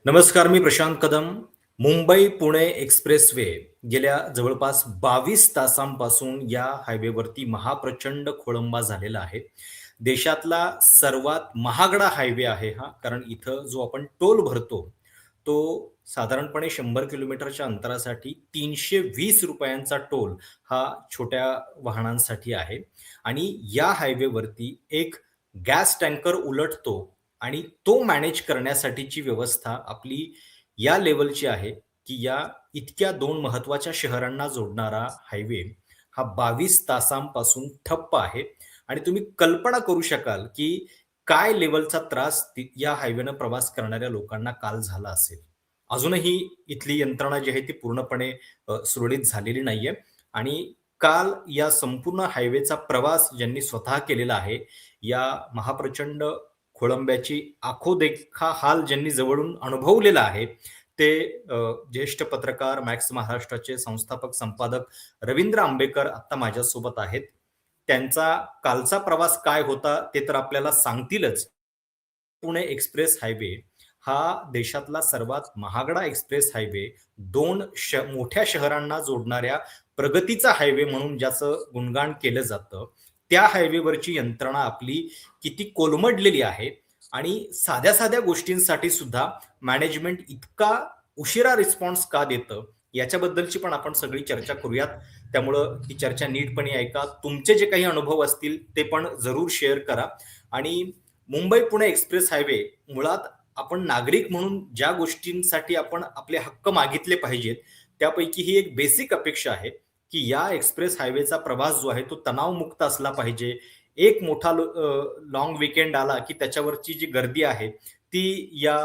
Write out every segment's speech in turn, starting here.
नमस्कार, मी प्रशांत कदम. मुंबई-पुणे एक्सप्रेसवे गेल्या जवळपास 22 तासांपासून या हायवेवरती महाप्रचंड खोळंबा झालेला आहे. देशातला सर्वात महागडा हायवे आहे हा. कारण इथं जो आपण टोल भरतो, तो साधारणपणे 100 किलोमीटरच्या अंतरासाठी ₹320 टोल हा छोट्या वाहनांसाठी आहे. आणि या हायवेवरती एक गॅस टँकर उलटतो आणि तो मॅनेज करण्यासाठीची व्यवस्था आपली या लेव्हलची आहे, की या इतक्या 2 महत्त्वाच्या शहरांना जोडणारा हायवे हा 22 तासांपासून ठप्प आहे आणि तुम्ही कल्पना करू शकाल, की काय लेव्हलचा त्रास या हायवेनं प्रवास करणाऱ्या लोकांना काल झाला असेल. अजूनही इथली यंत्रणा जी आहे ती पूर्णपणे सुरळीत झालेली नाहीये आणि काल या संपूर्ण हायवेचा प्रवास ज्यांनी स्वतः केलेला आहे, या महाप्रचंड खोळंब्याची आखो-देखा हाल ज्यांनी जवळून अनुभवलेला आहे, ते ज्येष्ठ पत्रकार, मॅक्स महाराष्ट्राचे संस्थापक संपादक रवींद्र आंबेकर आत्ता माझ्यासोबत आहेत. त्यांचा कालचा प्रवास काय होता ते तर आपल्याला सांगतीलच. पुणे एक्सप्रेस हायवे हा देशातला सर्वात महागडा एक्सप्रेस हायवे 2 मोठ्या शहरांना जोडणाऱ्या प्रगतीचा हायवे म्हणून ज्याचं गुणगान केलं जातं. त्या हायवेवरची यंत्रणा आपली किती कोलमडलेली आहे आणि साध्या-साध्या गोष्टींसाठी सुद्धा मॅनेजमेंट इतका उशिरा रिस्पॉन्स का देतं, याच्याबद्दलची पण आपण सगळी चर्चा करूयात. त्यामुळं ती चर्चा नीटपणे ऐका. तुमचे जे काही अनुभव असतील ते पण जरूर शेअर करा आणि मुंबई-पुणे एक्सप्रेस हायवे मुळात आपण नागरिक म्हणून ज्या गोष्टींसाठी आपण आपले हक्क मागितले पाहिजेत, त्यापैकी ही एक बेसिक अपेक्षा आहे, की या एक्सप्रेस हायवेचा प्रवास जो आहे तो तणावमुक्त असला पाहिजे. एक मोठा वीकेंड आला, की त्याच्यावरची जी गर्दी आहे, ती या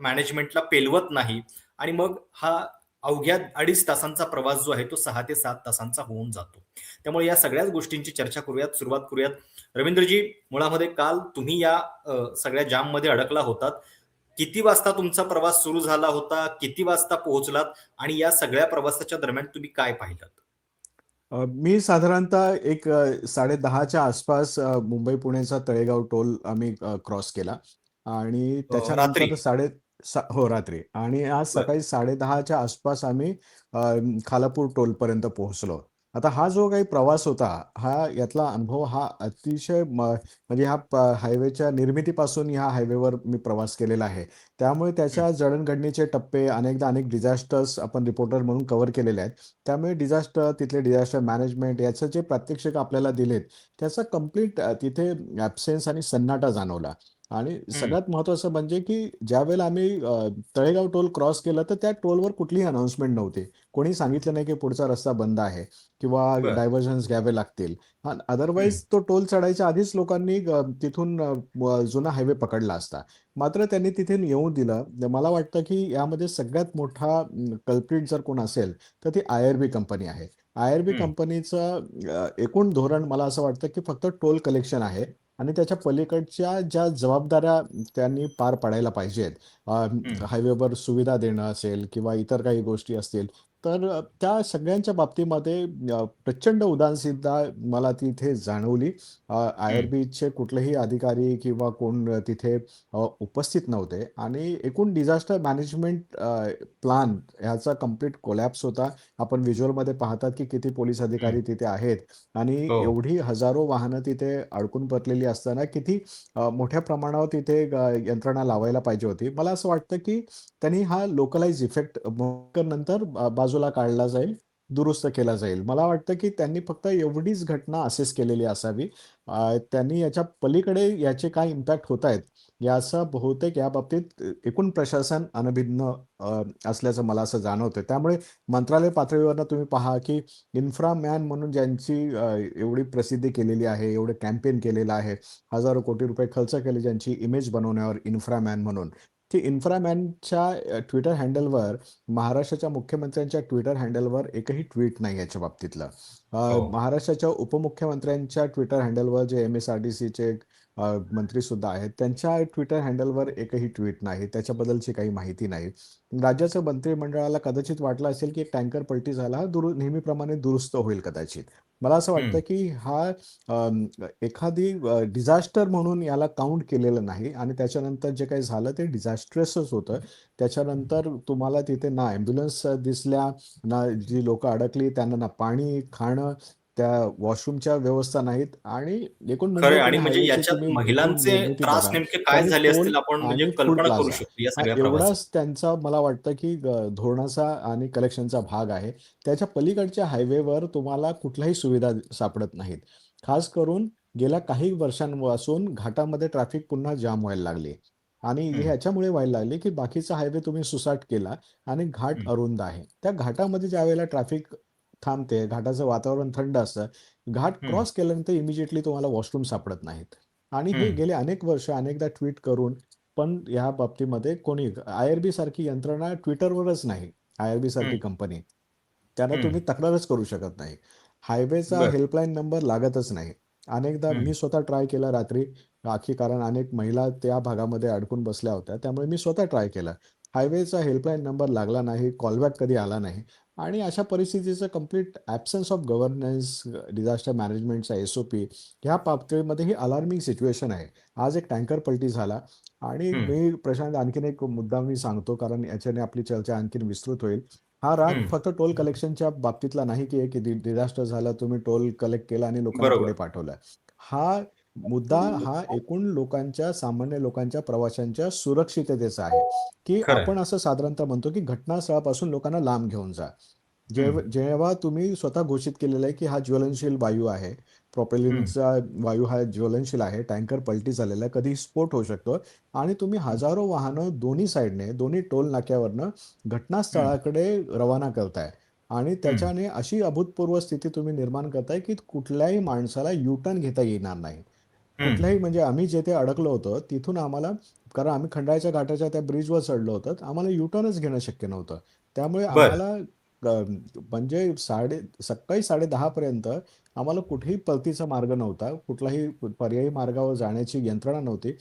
मॅनेजमेंटला पेलवत नाही आणि मग हा अवघ्या 2.5 तासांचा प्रवास जो आहे तो 6 ते 7 तासांचा होऊन जातो. त्यामुळे या सगळ्याच गोष्टींची चर्चा करूयात, सुरुवात करूयात. रवींद्रजी, मुळामध्ये काल तुम्ही या सगळ्या जाममध्ये अडकला होतात. किती वाजता तुमचा प्रवास सुरू झाला होता? किती वाजता पोहोचलात? आणि या सगळ्या प्रवासाच्या दरम्यान तुम्ही काय पाहिलत? मी साधारणतः 10:30च्या आसपास मुंबई-पुणेचा तळेगाव टोल आम्ही क्रॉस केला आणि रात्री? त्याच्यानंतर हो, रात्री आणि आज बरं. सकाळी 10:30च्या आसपास आम्ही खालापूर टोलपर्यंत पोहोचलो. आता हा जो काही प्रवास होता, यातला अनुभव हा अतिशय म्हणजे हायवेच्या निर्मितीपासून ह्या हायवेवर मी प्रवास केलेला आहे. त्यामुळे हं, त्याच्या जडणघडणीचे टप्पे अनेकदा अनेक डिझास्टर्स आपण रिपोर्टर म्हणून कव्हर केलेले आहेत. त्यामुळे तिथले डिझास्टर मॅनेजमेंट याचं जे प्रात्यक्षिक आपल्याला दिलेत, त्याचा कंप्लीट तिथे ॲब्सेन्स आणि सन्नाटा जाणवला. आणि हं. सगळ्यात महत्त्वाचं म्हणजे की ज्यावेळेला आम्ही तळेगाव टोल क्रॉस केला, तर त्या टोलवर कुठलीही अनाउन्समेंट नव्हती. कोणी सांगितलं नाही की पुढचा रस्ता बंद आहे किंवा बरं. डायव्हर्जन्स घ्यावे लागतील. हां, हं, अदरवाईज तो टोल चढायच्या आधीच लोकांनी तिथून जुना हायवे पकडला असता. मात्र त्यांनी तिथे येऊ दिलं. मला वाटतं की यामध्ये सगळ्यात मोठा कल्प्रिट जर कोण असेल, तर ती आय-आर-बी कंपनी आहे. आय-आर-बी हं, कंपनीचं एकूण धोरण मला असं वाटतं, की फक्त टोल कलेक्शन आहे आणि त्याच्या पलीकडच्या ज्या जबाबदाऱ्या त्यांनी पार पाडायला पाहिजेत, हं, हायवेवर सुविधा देणं असेल किंवा इतर काही गोष्टी असतील, तर त्या सगळ्यांच्या बाबतीमध्ये प्रचंड उदासीनता मला तिथे जाणवली. हं, आय-आर-बीचे कुठलेही अधिकारी किंवा कोण तिथे उपस्थित नव्हते आणि एकूण डिझास्टर मॅनेजमेंट प्लॅन ह्याचा कंप्लीट कोलॅप्स होता. आपण व्हिज्युअलमध्ये पाहतात की किती पोलीस हं. अधिकारी तिथे आहेत आणि हो. एवढी हजारो वाहनं तिथे अडकून पडलेली असताना किती मोठ्या प्रमाणावर तिथे यंत्रणा लावायला पाहिजे होती. मला असं वाटतं की त्यांनी हा लोकलाइज इफेक्ट नंतर बाजूला काढला जाईल, दुरुस्त केला जाईल. मला वाटतं की त्यांनी फक्त एवढीच घटना असेस केलेली असावी. त्यांनी याच्या पलीकडे याचे काय इम्पॅक्ट होतायत, याचा बहुतेक याबाबतीत एकूण प्रशासन अनभिज्ञ असल्याचं मला असं जाणवतं. त्यामुळे मंत्रालय पातळीवरनं तुम्ही पहा, की इन्फ्रा मॅन म्हणून ज्यांची एवढी प्रसिद्धी केलेली आहे, एवढं कॅम्पेन केलेलं आहे, हजारो कोटी रुपये खर्च केले ज्यांची इमेज बनवण्यावर इन्फ्रा मॅन म्हणून. ती इन्फ्रा मॅनच्या ट्विटर हँडलवर महाराष्ट्राच्या मुख्यमंत्र्यांच्या ट्विटर हँडलवर एकही ट्वीट नाही याच्या बाबतीतलं. हो. महाराष्ट्राच्या उपमुख्यमंत्र्यांच्या ट्विटर हँडलवर जे एम-एस-आर-टी-सीचे मंत्रीसुद्धा आहेत, त्यांच्या ट्विटर हँडलवर एकही ट्वीट नाही. त्याच्याबद्दलची काही माहिती नाही. राज्याचं मंत्रिमंडळाला कदाचित वाटलं असेल, की टँकर पलटी झाला, नेहमीप्रमाणे दुरुस्त होईल कदाचित. मला असं वाटतं हं. की हा एखादी डिझास्टर म्हणून याला काउंट केलेलं नाही आणि त्याच्यानंतर जे काही झालं ते डिझास्ट्रेसच होतं. त्याच्यानंतर तुम्हाला तिथे ना ॲम्ब्युलन्स दिसल्या, ना जी लोकं अडकली त्यांना ना पाणी, खाणं, त्या वॉशरूमच्या व्यवस्था नाहीत आणि एकूण खरंय आणि मुंबई-पुणे म्हणजे हायवेची याच्यात तुम्ही एकूण महिलांचे निर्मिती त्रास बघा. नेमके काय त्यांनी झाले टोल असतील आपण म्हणजे आणि फूड कल्पना करू प्लाझा शकतो या हा सगळ्या प्रवासात. एवढाच त्यांचा मला वाटतं की धोरणाचा आणि कलेक्शनचा भाग आहे. त्याच्या पलीकडच्या हायवेवर तुम्हाला कुठल्याही सुविधा सापडत नाहीत. खास करून गेल्या काही वर्षांपासून घाटामध्ये ट्रॅफिक पुन्हा जाम व्हायला लागली आणि हे हं, ह्याच्यामुळे व्हायला लागले की बाकीचा हायवे तुम्ही सुसाट केला आणि घाट हं, अरुंद आहे. त्या घाटामध्ये ज्यावेळेला ट्रॅफिक थांबते, घाटाचं वातावरण थंड असतं, घाट हं, क्रॉस केल्यानंतर इमिजिएटली तुम्हाला वॉशरूम सापडत नाहीत आणि हे हं, गेले अनेक वर्ष अनेकदा ट्विट करून पण या बाबतीमध्ये कोणी आय-आर-बी सारखी यंत्रणा Twitterवरच नाही, आय-आर-बी सारखी हं, कंपनी. त्यांना हं. तुम्ही तक्रारच करू शकत नाही. हायवेचा बरं. हेल्पलाईन नंबर लागतच नाही. अनेकदा हं, मी स्वतः ट्राय केला रात्री, कारण अनेक महिला त्या भागामध्ये अडकून बसल्या होत्या. त्यामुळे मी स्वतः ट्राय केलं. हायवेचा हेल्पलाईन नंबर लागला नाही, कॉलबॅक कधी आला नाही आणि अशा परिस्थितीचं कंप्लीट ॲब्सन्स ऑफ गव्हर्नन्स, डिझास्टर मॅनेजमेंटचा एस-ओ-पी ह्या पातळीमध्ये ही अलार्मिंग सिच्युएशन आहे. आज एक टँकर पलटी झाला आणि हं, मी प्रशांत आणखीन एक मुद्दा मी सांगतो कारण याच्याने आपली चर्चा आणखीन विस्तृत होईल. हा राग हं. फक्त टोल कलेक्शनच्या बाबतीतला नाही, की एक डिझास्टर झालं, तुम्ही टोल कलेक्ट केला आणि लोकांना पुढे बरोबर. पाठवलं. हा मुद्दा हा एकूण लोकांच्या, सामान्य लोकांच्या, प्रवाशांच्या सुरक्षिततेचा आहे, की खरं आपण असं साधारणतः म्हणतो, की घटनास्थळापासून लोकांना लांब घेऊन जा. जेव्हा तुम्ही स्वतः घोषित केलेलं आहे, की हा ज्वलनशील वायू आहे, हं, प्रोपेलिनचा वायू हा ज्वलनशील आहे, टँकर पलटी झालेला आहे, कधीही स्फोट होऊ शकतो आणि तुम्ही हजारो वाहनं दोन्ही साइडने, दोन्ही टोल नाक्यावरनं हं, घटनास्थळाकडे रवाना करताय आणि हं, त्याच्याने अशी अभूतपूर्व स्थिती तुम्ही निर्माण करताय, की कुठल्याही माणसाला यू-टर्न घेता येणार नाही. हं. कुठल्याही म्हणजे आम्ही जिथे अडकलो होतो, तिथून आम्हाला कारण आम्ही खंडाळ्याच्या घाटाच्या त्या ब्रिजवर चढलो होतो. आम्हाला यू-टर्नच घेणं शक्य नव्हतं. त्यामुळे बरं. आम्हाला म्हणजे सकाळी 10:30 पर्यंत आम्हाला कुठेही परतीचा मार्ग नव्हता. कुठलाही पर्यायी मार्गावर जाण्याची यंत्रणा नव्हती.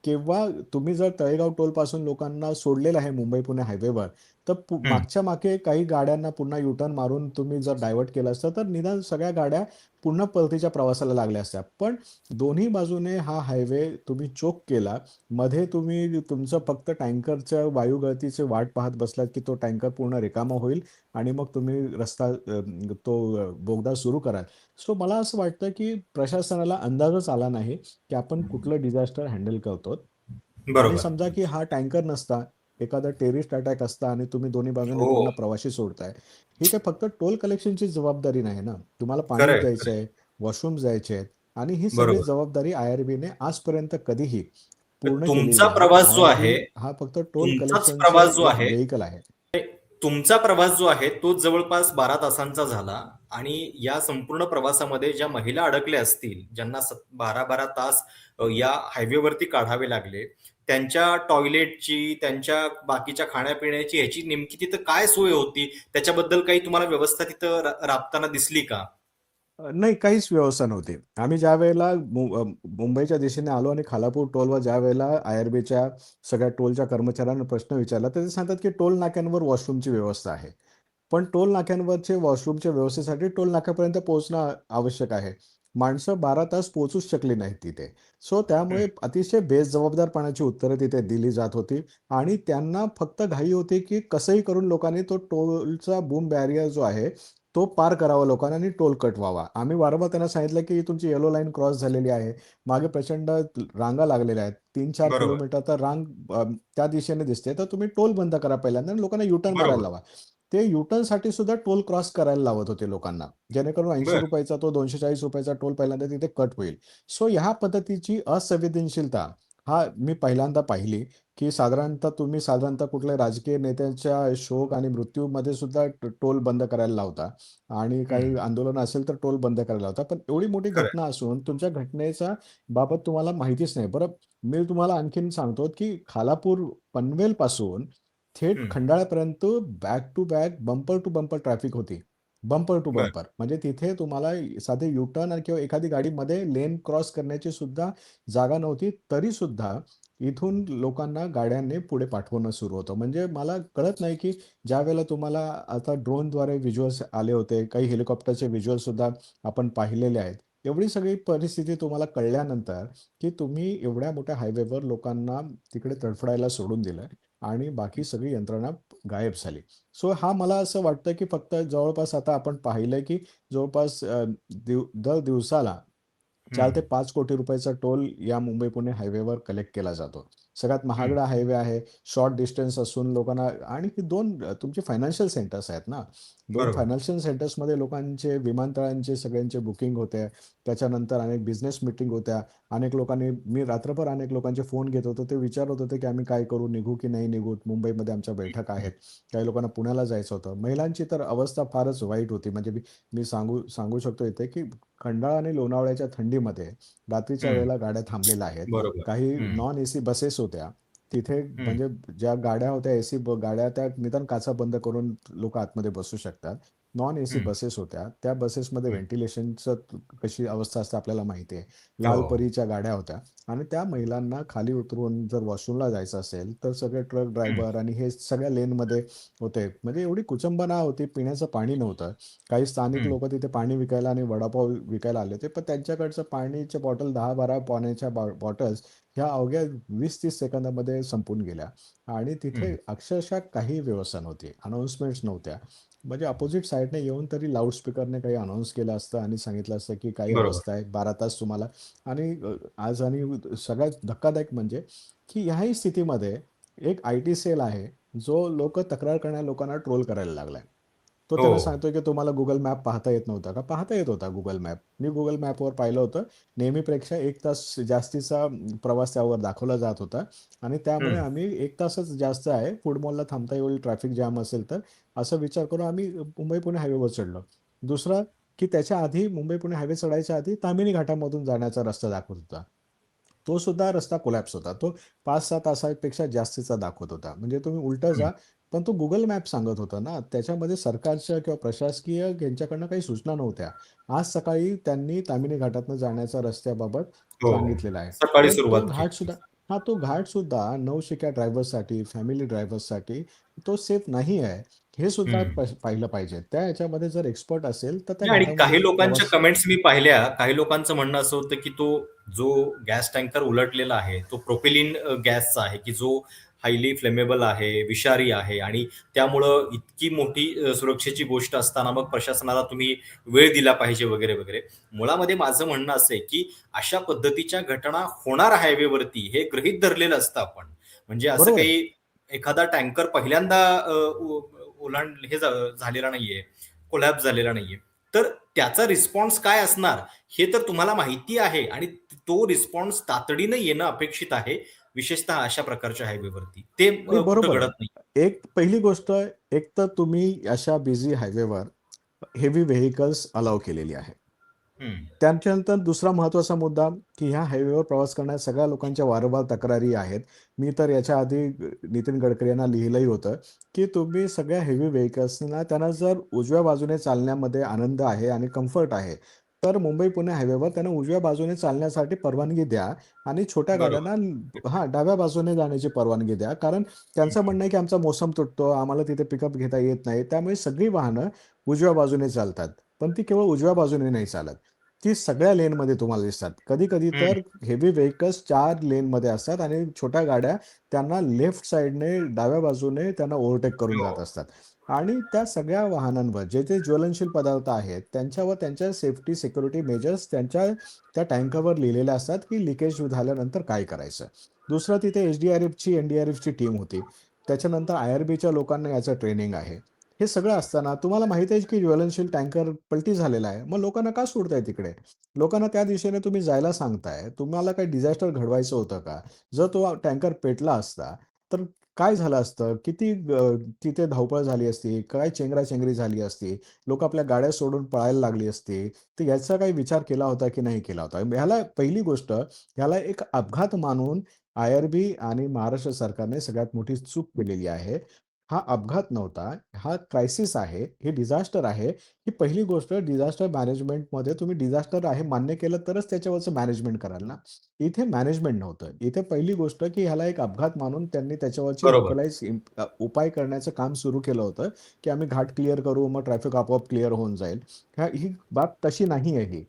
किंवा तुम्ही जर तळेगाव टोलपासून लोकांना सोडलेलं आहे मुंबई-पुणे हायवेवर, तर हं, मागच्या मागे काही गाड्यांना पुन्हा यू-टर्न मारून तुम्ही जर डायव्हर्ट केलं असतं, तर निदान सगळ्या गाड्या पुन्हा परतीच्या प्रवासाला लागल्या असत्या. पण दोन्ही बाजूने हा हायवे तुम्ही चोक केला. मध्ये तुम्ही तुमचं फक्त टँकरच्या वायू गळतीची वाट पाहत बसलात, की तो टँकर पूर्ण रिकामा होईल आणि मग तुम्ही बोगदा सुरू कराल. सो मला असं वाटतं, की प्रशासनाला अंदाजच आला नाही, की आपण कुठलं डिझास्टर हँडल करतो आणि बरोबर. समजा, की हा टँकर नसता, एखादा टेररिस्ट अटॅक असता आणि तुम्ही दोन्ही बाजूने हो. पूर्ण प्रवासी सोडताय. ही काही फक्त टोल कलेक्शनची जबाबदारी नाही ना. तुम्हाला पाणी खरंय, द्यायचं खरंय. आहे, वॉशरूम्स द्यायचे आहेत आणि ही सगळी बरोबर. जबाबदारी आय-आर-बीने आजपर्यंत कधीही तर पूर्ण केलेली तुमचा नाही. प्रवास जो आय-आर-बी आहे, हा फक्त टोल तुमचाच कलेक्शनचं प्रवास जो एक आहे व्हेइकल आहे. तुमचा प्रवास जो आहे तो जवळपास 12 तासांचा झाला आणि या संपूर्ण प्रवासामध्ये ज्या महिला अडकल्या असतील, ज्यांना 12-12 तास या हायवेवरती काढावे लागले, त्यांच्या टॉयलेटची, त्यांच्या बाकीच्या खाण्यापिण्याची ह्याची नेमकी तिथं काय सोय होती? त्याच्याबद्दल काही तुम्हाला व्यवस्था तिथं राबताना दिसली का? नाही काहीच व्यवस्था नव्हती. आम्ही ज्यावेळेला मुंबईच्या दिशेने आलो आणि खालापूर टोलवर ज्यावेळेला आय-आर-बीच्या सगळ्या टोलच्या कर्मचाऱ्यांना प्रश्न विचारला, तर ते सांगतात की टोल नाक्यांवर वॉशरूमची व्यवस्था आहे. पण टोल नाक्यांवरचे वॉशरूमच्या व्यवस्थेसाठी टोल नाक्यापर्यंत पोहोचणं आवश्यक आहे. माणसं 12 तास पोहोचूच शकली नाहीत तिथे. सो हं, त्यामुळे अतिशय बेजबाबदारपणाची उत्तरं तिथे दिली जात होती आणि त्यांना फक्त घाई होती की कसंही करून लोकांनी तो टोलचा बूम बॅरियर जो आहे, तो पार करावा लोकांना आणि टोल कट व्हावा. आम्ही वारंवार त्यांना सांगितलं की तुमची येलो लाईन क्रॉस झालेली आहे. मागे प्रचंड रांगा लागलेल्या आहेत. 3-4 बरोबर, किलोमीटर तर रांग त्या दिशेने दिसते. तर तुम्ही टोल बंद करा पहिल्यांदा आणि लोकांना यू-टर्न मारायला बरोबर. लावा. ते यू-टर्नसाठी सुद्धा टोल क्रॉस करायला लावत होते लोकांना. जेणेकरून बरं. ₹80 चा तो ₹240 चा टोल पहिल्यांदा तिथे कट होईल. सो ह्या पद्धतीची असंवेदनशीलता मी पहिल्यांदा पाहिली, की साधारणतः कुठल्या राजकीय नेत्यांच्या शोक आणि मृत्यूमध्ये सुद्धा टोल बंद करायला लावता आणि हं, काही आंदोलन असेल तर टोल बंद करायला लावता. पण एवढी मोठी खरंय. घटना असून तुमच्या घटनेचा बाबत तुम्हाला माहितीच नाही. बरं, मी तुम्हाला आणखीन सांगतो, की खालापूर पनवेलपासून थेट हं, खंडाळ्यापर्यंत back to back, bumper to bumper traffic होती. बंपर टू बरं. बंपर. म्हणजे तिथे तुम्हाला साधे यू-टर्न किंवा एखादी गाडी मध्ये लेन क्रॉस करण्याची सुद्धा जागा नव्हती. तरीसुद्धा इथून लोकांना गाड्यांनी पुढे पाठवणं सुरू होतं. म्हणजे मला कळत नाही, की ज्यावेळेला तुम्हाला आता ड्रोनद्वारे व्हिज्युअल्स आले होते, काही हेलिकॉप्टरचे व्हिज्युअल्ससुद्धा आपण पाहिलेले आहेत. एवढी सगळी परिस्थिती तुम्हाला कळल्यानंतर, की तुम्ही एवढ्या मोठ्या हायवेवर लोकांना तिकडे तडफडायला सोडून दिलं आणि बाकी सगळी यंत्रणा गायब झाली. सो हा मला असं वाटतं, की फक्त जवळपास आता आपण पाहिलंय, की जवळपास दर दिवसाला 4 हं. ते 5 कोटी रुपयाचा टोल या मुंबई-पुणे हायवेवर कलेक्ट केला जातो. सगळ्यात हं. महागडा हायवे आहे. शॉर्ट डिस्टन्स असून लोकांना आणि ही 2 तुमची फायनान्शियल सेंटर्स आहेत ना. 2 बरोबर. फायनान्शियल सेंटर्समध्ये लोकांचे विमानतळांचे सगळ्यांचे बुकिंग होते. त्याच्यानंतर अनेक बिझनेस मीटिंग होत्या. अनेक लोकांनी मी रात्रभर अनेक लोकांचे फोन घेत होतो. ते विचारत होते, की आम्ही काय करू? निघू की नाही निघू? मुंबईमध्ये आमच्या हं, बैठका हं. आहेत. काही लोकांना पुण्याला जायचं होतं. महिलांची तर अवस्था फारच वाईट होती. म्हणजे मी मी सांगू सांगू शकतो इथे, की खंडाळा आणि लोणावळ्याच्या थंडीमध्ये रात्रीच्या हं. वेळेला गाड्या थांबलेल्या आहेत. बरोबर. काही हं, नॉन एसी बसेस होत्या. तिथे हं, म्हणजे ज्या गाड्या होत्या एसी गाड्या त्या निदान काचा बंद करून लोकं आतमध्ये बसू शकतात. नॉन एसी हं, बसेस होत्या. त्या बसेसमध्ये हं. व्हेंटिलेशनचं कशी अवस्था असते आपल्याला माहिती आहे. लाल हो. परीच्या गाड्या होत्या आणि त्या महिलांना खाली उतरून जर वॉशरूमला जायचं असेल, तर सगळे ट्रक हं, ड्रायव्हर आणि हे सगळ्या लेनमध्ये होते. म्हणजे एवढी कुचंबना होती, पिण्याचं पाणी नव्हतं. काही स्थानिक हं, लोकं तिथे पाणी विकायला आणि वडापाव विकायला आले होते. पण त्यांच्याकडचं पाण्याच्या बॉटल 10-12 पाण्याच्या बॉटल्स ह्या अवघ्या 20-30 सेकंदामध्ये संपून गेल्या आणि तिथे हं. अक्षरशः काही व्यवस्था नव्हती. अनाउन्समेंट्स नव्हत्या. म्हणजे अपोझिट साइडने येऊन तरी लाउडस्पीकरने काही अनाउन्स केलं असतं आणि सांगितलं असतं, की काही बरोबर. अवस्था आहे 12 तास तुम्हाला आणि आज आणि सगळ्यात धक्कादायक म्हणजे, की ह्याही स्थितीमध्ये एक आय-टी सेल आहे, जो लोकं तक्रार करणाऱ्या लोकांना ट्रोल करायला लागलाय. तो हो. त्यांना सांगतोय, की तुम्हाला Google मॅप पाहता येत नव्हता का? पाहता येत होता Google मॅप. मी Google मॅपवर पाहिलं होतं. नेहमीपेक्षा 1 तास जास्तीचा प्रवास त्यावर दाखवला जात होता आणि त्यामुळे हं, आम्ही 1 तासच जास्त आहे. फूड मॉलला थांबता येईल, ट्रॅफिक जॅम असेल तर, असा विचार करून आम्ही मुंबई-पुणे हायवेवर चढलो. दुसरं, की त्याच्या आधी मुंबई-पुणे हायवे चढायच्या आधी ताम्हिणी घाटामधून जाण्याचा रस्ता दाखवत होता. तो सुद्धा रस्ता कोलॅप्स होता. तो 5-6 तासापेक्षा जास्तीचा दाखवत होता. म्हणजे तुम्ही उलटं हं. जा, पण तो Google मॅप सांगत होता ना, त्याच्यामध्ये सरकारच्या किंवा प्रशासकीय यांच्याकडनं काही सूचना नव्हत्या. आज सकाळी त्यांनी ताम्हिणी घाटातनं जाण्याच्या रस्त्याबाबत हो. सांगितलेलं आहे. सकाळी पण तो सुरुवात केली. घाटसुद्धा हां, तो घाटसुद्धा नवशिक्या ड्रायव्हर्ससाठी, फॅमिली ड्रायव्हर्ससाठी तो सेफ नाही आहे. हे सुद्धा हं. पाहिलं पाहिजे. त्या ह्याच्यामध्ये जर एक्सपर्ट असेल, तर त्या नाही आणि घाटामध्ये काही लोकांच्या प्रवास कमेंट्स मी पाहिल्या. काही लोकांचं म्हणणं असं होतं, की तो जो गॅस टँकर उलटलेला आहे, तो प्रोपिलिन गॅसचा आहे, की जो हायली फ्लेमेबल आहे, विषारी आहे आणि त्यामुळं इतकी मोठी सुरक्षेची गोष्ट असताना मग प्रशासनाला तुम्ही वेळ दिला पाहिजे वगैरे, वगैरे. मुळामध्ये माझं म्हणणं असं आहे, की अशा पद्धतीच्या घटना होणार हायवेवरती हे गृहीत धरलेलं असतं आपण. म्हणजे असं बरोबर आहे. काही एखादा टँकर पहिल्यांदा हे झालेला नाहीये, कोलॅप्स झालेला नाहीये. तर त्याचा रिस्पॉन्स काय असणार, हे तर तुम्हाला माहिती आहे आणि तो रिस्पॉन्स तातडीनं येणं अपेक्षित आहे, विशेषतः अशा प्रकारच्या हायवेवरती. ते नाही कुठं बरोबर घडत आहे. नाही. एक पहिली गोष्ट, एक तर तुम्ही अशा बिझी हायवेवर हेवी व्हेइकल्स अलाउ केलेली आहे. हं, त्याच्यानंतर दुसरा महत्त्वाचा मुद्दा, की ह्या हायवेवर प्रवास करणाऱ्या सगळ्या लोकांच्या वारंवार तक्रारी आहेत. मी तर याच्या आधी नितीन गडकरी यांना लिहिलंही होतं, की तुम्ही सगळ्या हेवी व्हेइकल्सना त्यांना जर उजव्या बाजूने चालण्यामध्ये आनंद आहे आणि कम्फर्ट आहे, तर मुंबई-पुणे हायवेवर त्यांना उजव्या बाजूने चालण्यासाठी परवानगी द्या आणि छोट्या गाड्यांना बरोबर. डाव्या बाजूने जाण्याची परवानगी द्या. कारण त्यांचं हं, म्हणणं आहे, की आमचा मोसम तुटतो, आम्हाला तिथे पिकअप घेता येत नाही. त्यामुळे सगळी वाहनं उजव्या बाजूने चालतात. पण ती केवळ उजव्या बाजूने नाही चालत. ती सगळ्या लेनमध्ये तुम्हाला दिसतात. कधी-कधी हं. तर हेवी व्हेइकल्स 4 लेनमध्ये असतात आणि छोट्या गाड्या त्यांना लेफ्ट साइडने डाव्या बाजूने त्यांना ओव्हरटेक करून हो, जात असतात. आणि त्या सगळ्या वाहनांवर जे ते ज्वलनशील पदार्थ आहेत, त्यांच्यावर त्यांच्या सेफ्टी सिक्युरिटी मेजर्स त्यांच्या त्या टँकरवर लिहिलेले असतात, की लीकेज झाल्यानंतर काय करायचं. दुसरं तिथे एस-डी-आर-एफची, एन-डी-आर-एफची टीम होती. त्याच्यानंतर आय-आर-बीच्या लोकांना याचं ट्रेनिंग आहे. हे सगळं असताना तुम्हाला माहिती आहे, की ज्वलनशील टँकर पलटी झालेला आहे. मग लोकांना का सोडताय तिकडे? लोकांना त्या दिशेने तुम्ही जायला सांगताय. तुम्हाला काही डिझास्टर घडवायचं होतं का? जर तो टँकर पेटला असता, तर काय झालं असतं? किती तिथे धावपळ झाली असती? काय चेंगराचेंगरी झाली असती? लोकं आपल्या गाड्या सोडून पळायला लागली असती. तर याचा काही विचार केला होता की नाही केला होता? ह्याला पहिली गोष्ट, ह्याला एक अपघात मानून आय-आर-बी आणि महाराष्ट्र सरकारने सगळ्यात मोठी चूक केलेली आहे. हा अपघात नव्हता. हा क्रायसिस आहे. हे डिझास्टर आहे. ही पहिली गोष्ट डिझास्टर मॅनेजमेंटमध्ये तुम्ही डिझास्टर आहे मान्य केलं तरच त्याच्यावरचं मॅनेजमेंट कराल ना. इथे मॅनेजमेंट नव्हतं. इथे पहिली गोष्ट की ह्याला एक अपघात मानून त्यांनी त्याच्यावरची बरोबर. उपाय करण्याचं काम सुरू केलं होतं, की आम्ही घाट क्लिअर करू, मग ट्रॅफिक आपोआप क्लिअर होऊन जाईल. ही बाब तशी नाही आहे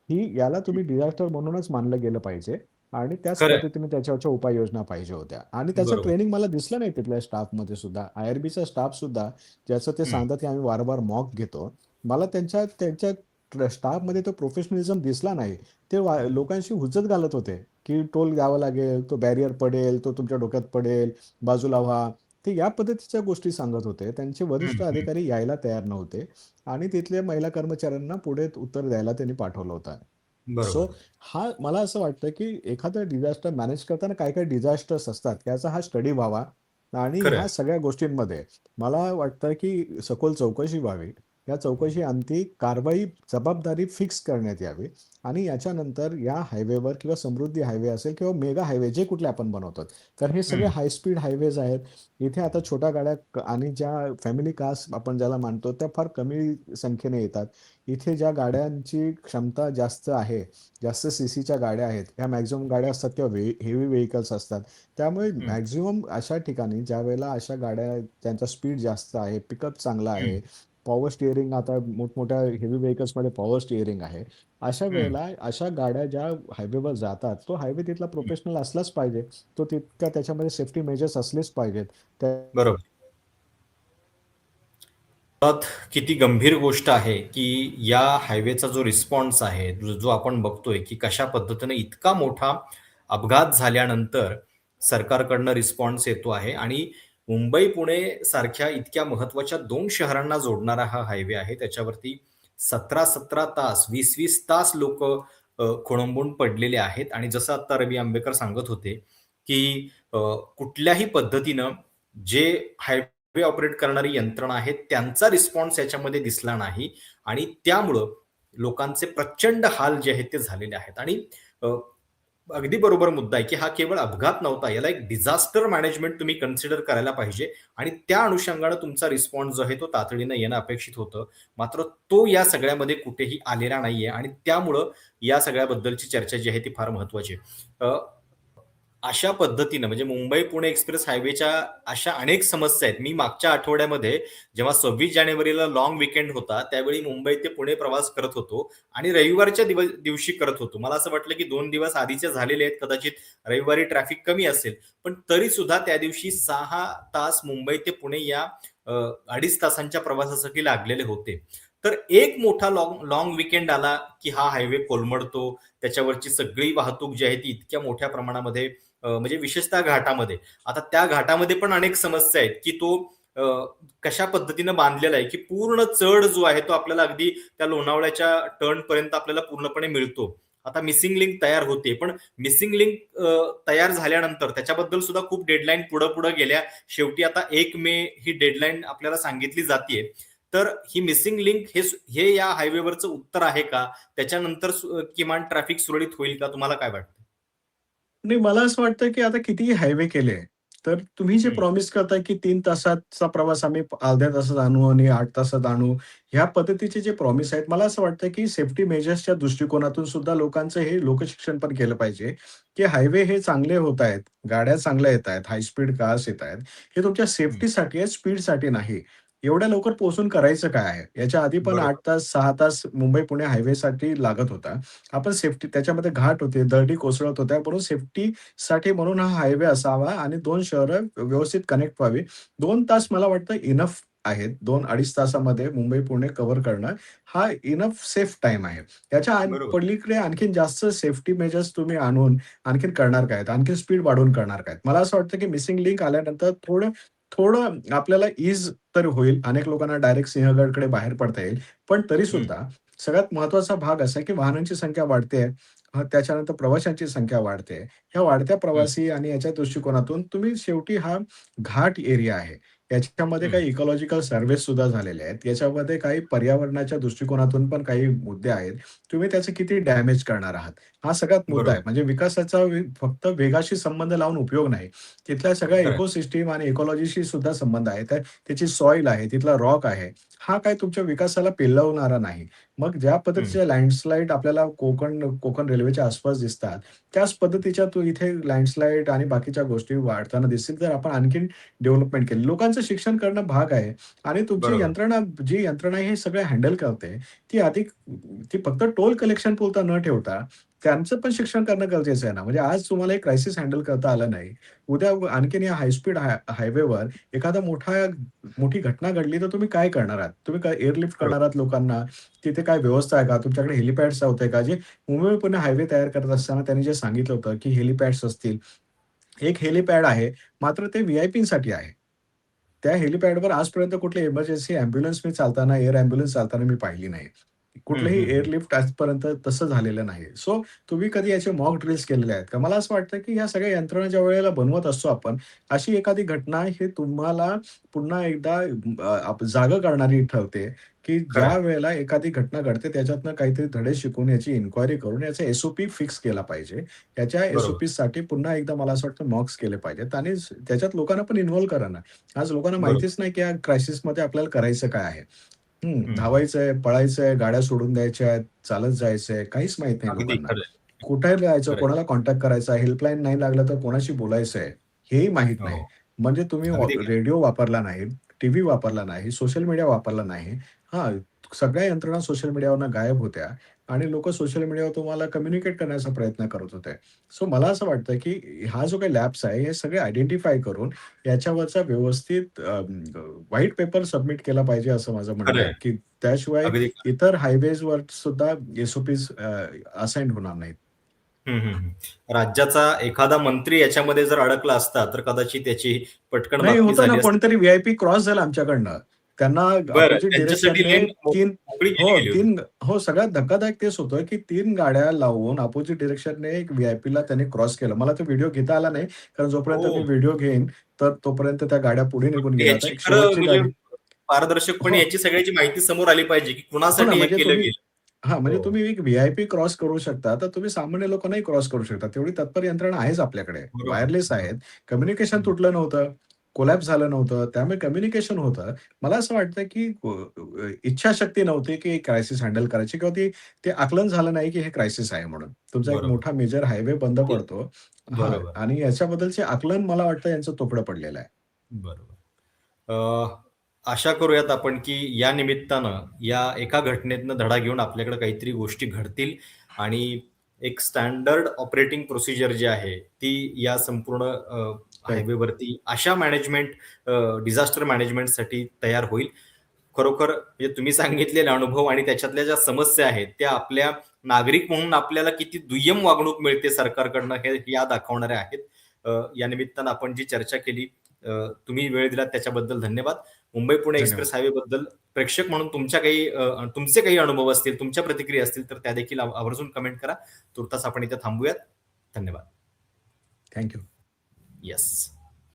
ही. याला तुम्ही डिझास्टर म्हणूनच मानलं गेलं पाहिजे. आणि त्याच खरं आहे. पद्धतीने त्याच्यावरच्या उपाययोजना पाहिजे होत्या आणि त्याचं बरोबर. ट्रेनिंग मला दिसलं नाही तिथल्या स्टाफमध्ये सुद्धा. आय-आर-बीचा स्टाफ सुद्धा ज्याचं ते हं, सांगतात, की आम्ही वारंवार मॉक घेतो. मला त्यांच्या त्यांच्या स्टाफमध्ये तो प्रोफेशनलिझम दिसला नाही. ते लोकांशी हुज्जत घालत होते, की टोल द्यावा लागेल, तो बॅरियर पडेल, तो तुमच्या डोक्यात पडेल, बाजूला व्हा. ते या पद्धतीच्या गोष्टी सांगत होते. त्यांचे हं, वरिष्ठ हं. अधिकारी यायला तयार नव्हते आणि तिथल्या महिला कर्मचाऱ्यांना पुढे उत्तर द्यायला त्यांनी पाठवलं होतं. सो बरोबर. मला असं वाटतं, की एखादं डिझास्टर मॅनेज करताना काही-काही डिझास्टर्स असतात, त्याचा हा स्टडी व्हावा आणि खरं ह्या आहे. सगळ्या गोष्टींमध्ये मला वाटतं, की सखोल चौकशी व्हावी. या चौकशी अंती कारवाई, जबाबदारी फिक्स करण्यात यावी आणि याच्यानंतर या हायवेवर किंवा समृद्धी हायवे असेल किंवा मेगा हायवे जे कुठले आपण बनवतो. तर हे सगळे हं, हाय स्पीड हायवेज आहेत. इथे आता छोट्या गाड्या आणि ज्या फॅमिली कार्स आपण ज्याला मानतो, त्या फार कमी संख्येने येतात. इथे ज्या गाड्यांची क्षमता जास्त आहे, जास्त सीसीच्या गाड्या आहेत. ह्या मॅक्सिमम गाड्या असतात किंवा हेवी व्हेइकल्स असतात. त्यामुळे हं, मॅक्सिमम अशा ठिकाणी ज्यावेळेला अशा गाड्या त्यांचा स्पीड जास्त आहे, पिकअप चांगला हं, आहे, पॉवर स्टिअरिंग आता मोठमोठ्या हेवी व्हेइकल्समध्ये पॉवर स्टिअरिंग आहे. अशा हं, वेळेला अशा गाड्या ज्या हायवेवर जातात, तो हायवे तिथला हं. प्रोफेशनल असलाच पाहिजे. तो तितका त्याच्यामध्ये सेफ्टी मेजर्स असलेच पाहिजेत. त्या बरोबर. मुळात किती गंभीर गोष्ट आहे, की या हायवेचा जो रिस्पॉन्स आहे, जो जो आपण बघतोय, की कशा पद्धतीने इतका मोठा अपघात झाल्यानंतर सरकारकडनं रिस्पॉन्स येतो आहे आणि मुंबई-पुणे सारख्या इतक्या महत्त्वाच्या 2 शहरांना जोडणारा हा हायवे आहे. त्याच्यावरती 17-17 तास, 20-20 तास लोकं खोळंबून पडलेले आहेत आणि जसं आता रवी आंबेकर सांगत होते, की कुठल्याही पद्धतीनं जे हायवे ऑपरेट करणारी यंत्रणा आहे, त्यांचा रिस्पॉन्स याच्यामध्ये दिसला नाही आणि त्यामुळं लोकांचे प्रचंड हाल जे आहेत ते झालेले आहेत आणि अ, अगदी बरोबर मुद्दा आहे, की हा केवळ अपघात नव्हता. याला एक डिझास्टर मॅनेजमेंट तुम्ही कन्सिडर करायला पाहिजे आणि त्या अनुषंगानं तुमचा रिस्पॉन्स जो आहे तो तातडीनं येणं अपेक्षित होतं. मात्र तो या सगळ्यामध्ये कुठेही आलेला नाहीये आणि त्यामुळं या सगळ्याबद्दलची चर्चा जी आहे ती फार महत्त्वाची आहे. अशा पद्धतीनं म्हणजे मुंबई-पुणे एक्सप्रेस हायवेच्या अशा अनेक समस्या आहेत. मी मागच्या आठवड्यामध्ये जेव्हा 26 जानेवारीला लाँग वीकेंड होता, त्यावेळी मुंबई ते पुणे प्रवास करत होतो आणि रविवारच्या दिवशी करत होतो. मला असं वाटलं, की 2 दिवस आधीचे झालेले आहेत. कदाचित रविवारी ट्रॅफिक कमी असेल. पण तरीसुद्धा त्या दिवशी 6 तास मुंबई ते पुणे या 2.5 तासांच्या प्रवासासाठी लागलेले होते. तर एक मोठा लाँग वीकेंड आला, की हा हायवे कोलमडतो. त्याच्यावरची सगळी वाहतूक जी आहे ती इतक्या मोठ्या प्रमाणामध्ये म्हणजे विशेषतः घाटामध्ये. आता त्या घाटामध्ये पण अनेक समस्या आहेत, की तो अ, कशा पद्धतीनं बांधलेला आहे, की पूर्ण चढ जो आहे तो आपल्याला अगदी त्या लोणावळ्याच्या टर्नपर्यंत आपल्याला पूर्णपणे मिळतो. आता मिसिंग लिंक तयार होते. पण मिसिंग लिंक तयार झाल्यानंतर त्याच्याबद्दल सुद्धा खूप डेडलाईन पुढं-पुढं गेल्या. शेवटी आता 1 मे ही डेडलाईन आपल्याला सांगितली जातीये. तर ही मिसिंग लिंक हे या हायवेवरचं उत्तर आहे का? त्याच्यानंतर किमान ट्रॅफिक सुरळीत होईल का? तुम्हाला काय वाटतं? नाही, मला असं वाटतं, की आता कितीही हायवे केले, तर तुम्ही जे हं, प्रॉमिस करताय, की 3 तासाचा प्रवास आम्ही अर्ध्या तासात आणू आणि 8 तासात आणू, ह्या पद्धतीचे जे प्रॉमिस आहेत, मला असं वाटतं, की सेफ्टी मेजर्सच्या दृष्टिकोनातून सुद्धा लोकांचं हे लोकशिक्षण पण केलं पाहिजे, की हायवे हे चांगले होत आहेत, गाड्या चांगल्या येत आहेत, हाय स्पीड कार्स येत आहेत. हे तुमच्या हं. सेफ्टीसाठी आहे, स्पीडसाठी नाही. एवढ्या लवकर पोहोचून करायचं काय आहे? याच्या आधी पण 8 बरोबर. तास, 6 तास मुंबई-पुणे हायवेसाठी लागत होता. आपण सेफ्टी त्याच्यामध्ये घाट होते, दरडी कोसळत होत्या, म्हणून सेफ्टीसाठी म्हणून हा हायवे असावा आणि 2 शहरं व्यवस्थित कनेक्ट व्हावी. 2 तास मला वाटतं इनफ आहेत. 2-2.5 तासामध्ये मुंबई-पुणे कव्हर करणं हा इनफ सेफ टाईम आहे. त्याच्या बरोबर. पलीकडे आणखीन जास्त सेफ्टी मेजर्स तुम्ही आणून आणखीन करणार काय? आणखीन स्पीड वाढवून करणार काय? मला असं वाटतं की मिसिंग लिंक आल्यानंतर थोडं थोडं आपल्याला ईज तर होईल. अनेक लोकांना डायरेक्ट सिंहगडकडे बाहेर पडता येईल. पण हं, तरीसुद्धा सगळ्यात महत्त्वाचा भाग असा आहे की वाहनांची संख्या वाढते. त्याच्यानंतर प्रवाशांची संख्या वाढते. ह्या वाढत्या हं, प्रवासी आणि याच्या दृष्टिकोनातून तुम्ही शेवटी हा घाट एरिया आहे. याच्यामध्ये हं. काही इकॉलॉजिकल सर्व्हेस सुद्धा झालेले आहेत. याच्यामध्ये काही पर्यावरणाच्या दृष्टिकोनातून पण काही मुद्दे आहेत. तुम्ही त्याचं किती डॅमेज करणार आहात? हा सगळ्यात मुद्दा आहे. बरोबर. म्हणजे विकासाचा फक्त वेगाशी संबंध लावून उपयोग नाही. तिथल्या सगळ्या खरं आहे. इकोसिस्टम आणि इकॉलॉजीशी सुद्धा संबंध आहे. त्याची सॉइल आहे, तिथला रॉक आहे. हा काही तुमच्या विकासाला पेलवणारा नाही. मग ज्या हं. पद्धतीचे लँडस्लाईड आपल्याला कोकण रेल्वेच्या आसपास दिसतात, त्याच पद्धतीच्या तो इथे लँडस्लाईड आणि बाकीच्या गोष्टी वाढताना दिसतील, तर आपण आणखीन डेव्हलपमेंट केली. लोकांचं शिक्षण करणं भाग आहे आणि तुमची बरोबर. जी यंत्रणा हे सगळं हँडल करते, ती अधिक ती फक्त टोल कलेक्शन पुरता न ठेवता, त्यांचं पण शिक्षण करणं गरजेचं आहे ना. म्हणजे आज तुम्हाला एक क्रायसिस हँडल करता आलं नाही. उद्या आणखीन या हाय स्पीड हायवेवर एखादा मोठी घटना घडली, तर तुम्ही काय करणार आहात? तुम्ही काय एअरलिफ्ट करणार बरोबर. आहात लोकांना? तिथे काय व्यवस्था आहे का? तुमच्याकडे हेलिपॅड्स होते का? जे मुंबई-पुणे हायवे तयार करत असताना त्यांनी जे सांगितलं होतं, की हेलिपॅड्स असतील. एक हेलिपॅड आहे, मात्र ते व्ही-आय-पींसाठी आहे. त्या हेलिपॅडवर आजपर्यंत कुठली इमर्जन्सी एम्ब्युलन्स मी चालताना, एअर एम्ब्युलन्स चालताना मी पाहिली नाही. हं, कुठलंही हं, हं. एअरलिफ्ट आजपर्यंत तसं झालेलं नाही. सो तुम्ही कधी याचे मॉक ड्रिल्स केलेले आहेत का? मला असं वाटतं, की ह्या सगळ्या यंत्रणा ज्या वेळेला बनवत असतो आपण, अशी एखादी घटना ही तुम्हाला पुन्हा एकदा जागं करणारी ठरते, की खरं ज्या आहे. वेळेला एखादी घटना घडते त्याच्यातनं काहीतरी धडे शिकून याची इन्क्वायरी करून याचा एस-ओ-पी फिक्स केला पाहिजे. याच्या बरोबर. एस-ओ-पीसाठी पुन्हा एकदा मला असं वाटतं मॉक्स केले पाहिजेत आणि त्याच्यात लोकांना पण इन्व्हॉल्व करा ना. आज लोकांना बरोबर. माहितीच नाही, की या क्रायसिसमध्ये आपल्याला करायचं काय आहे? हं. धावायचंय, पळायचंय, गाड्या सोडून द्यायच्या आहेत, चालत जायचंय, काहीच माहीत नाही अगदी लोकांना. खरं आहे. कुठे जायचं, खरं आहे. कोणाला कॉन्टॅक्ट करायचा, हेल्पलाईन नाही लागलं तर कोणाशी बोलायचंय, हेही माहीत नाही. हो. म्हणजे तुम्ही अगदी खरं. रेडिओ वापरला नाही, टीव्ही वापरला नाही, सोशल मीडिया वापरला नाही. हां, सगळ्या यंत्रणा सोशल मीडियावरनं गायब होत्या आणि लोकं सोशल मीडियावर तुम्हाला कम्युनिकेट करण्याचा प्रयत्न करत होते. सो मला असं वाटतं, की हा जो काही लॅप्स आहे, हे सगळे आयडेंटिफाय करून याच्यावरचा व्यवस्थित व्हाईट पेपर सबमिट केला पाहिजे असं माझं म्हणणं खरं आहे, आहे. की त्याशिवाय अगदी खरं. इतर हायवेजवर सुद्धा एस-ओ-पीज असाइन होणार नाहीत. हं, हं, हं. राज्याचा एखादा मंत्री याच्यामध्ये जर अडकला असता, तर कदाचित त्याची पटकन नाही मागणी होतं ना, झाली असती. कोणीतरी व्ही-आय-पी क्रॉस झाला आमच्याकडनं. त्यांना बरं, अपोझिट त्यांच्यासाठी डिरेक्शनने लेन 3 मोकळी केली हो, गेली होती. 3 हो, सगळ्यात धक्कादायक तेच होतं, की 3 गाड्या लावून अपोझिट डिरेक्शनने एक व्ही-आय-पीला त्यांनी क्रॉस केलं. मला तो व्हिडिओ घेता आला नाही, कारण जोपर्यंत मी हो. व्हिडिओ घेईन, तर तोपर्यंत त्या गाड्या पुढे निघून गेल्या ह्याची होत्या. एक खरं शेवटची म्हणजे गाडी पारदर्शकपणे हो. याची सगळ्याची माहिती समोर आली पाहिजे, की हो ना, कुणासाठी हे म्हणजे केलं तुम्ही गेलं. हां, म्हणजे हो. तुम्ही एक व्ही-आय-पी क्रॉस करू शकता, तर तुम्ही सामान्य लोकांनाही क्रॉस करू शकता. तेवढी तत्पर यंत्रणा आहेच आपल्याकडे. बरोबर, वायरलेस आहेत. बरोबर. कम्युनिकेशन हं. तुटलं नव्हतं, कोलॅप्स झालं नव्हतं. त्यामुळे कम्युनिकेशन होतं. मला असं वाटतं, की इच्छाशक्ती नव्हती, की क्रायसिस हँडल करायची किंवा ते आकलन झालं नाही, की हे क्रायसिस आहे म्हणून. तुमचा एक बरोबर. मोठा मेजर हायवे बंद पडतो. हां, बरोबर, आणि याच्याबद्दलचे आकलन मला वाटतं यांचं तोकडं पडलेलं आहे. बरोबर. आशा करूयात आपण, की या निमित्तानं या एका घटनेतनं धडा घेऊन आपल्याकडे काहीतरी गोष्टी घडतील आणि एक स्टँडर्ड ऑपरेटिंग प्रोसिजर जी आहे, ती या संपूर्ण राइट. हायवेवरती अशा डिझास्टर मॅनेजमेंटसाठी तयार होईल. खरोखर म्हणजे तुम्ही सांगितलेले अनुभव आणि त्याच्यातल्या ज्या समस्या आहेत, त्या आपल्या नागरिक म्हणून आपल्याला किती दुय्यम वागणूक मिळते सरकारकडनं हे या दाखवणाऱ्या आहेत. या निमित्तानं आपण जी चर्चा केली, तुम्ही वेळ दिलात त्याच्याबद्दल धन्यवाद. मुंबई-पुणे धन्यवाद. एक्सप्रेस हायवेबद्दल प्रेक्षक म्हणून तुमचे काही अनुभव असतील, तुमच्या प्रतिक्रिया असतील, तर त्या देखील आवर्जून कमेंट करा. तूर्तास आपण इथे थांबूयात. धन्यवाद. Thank yes.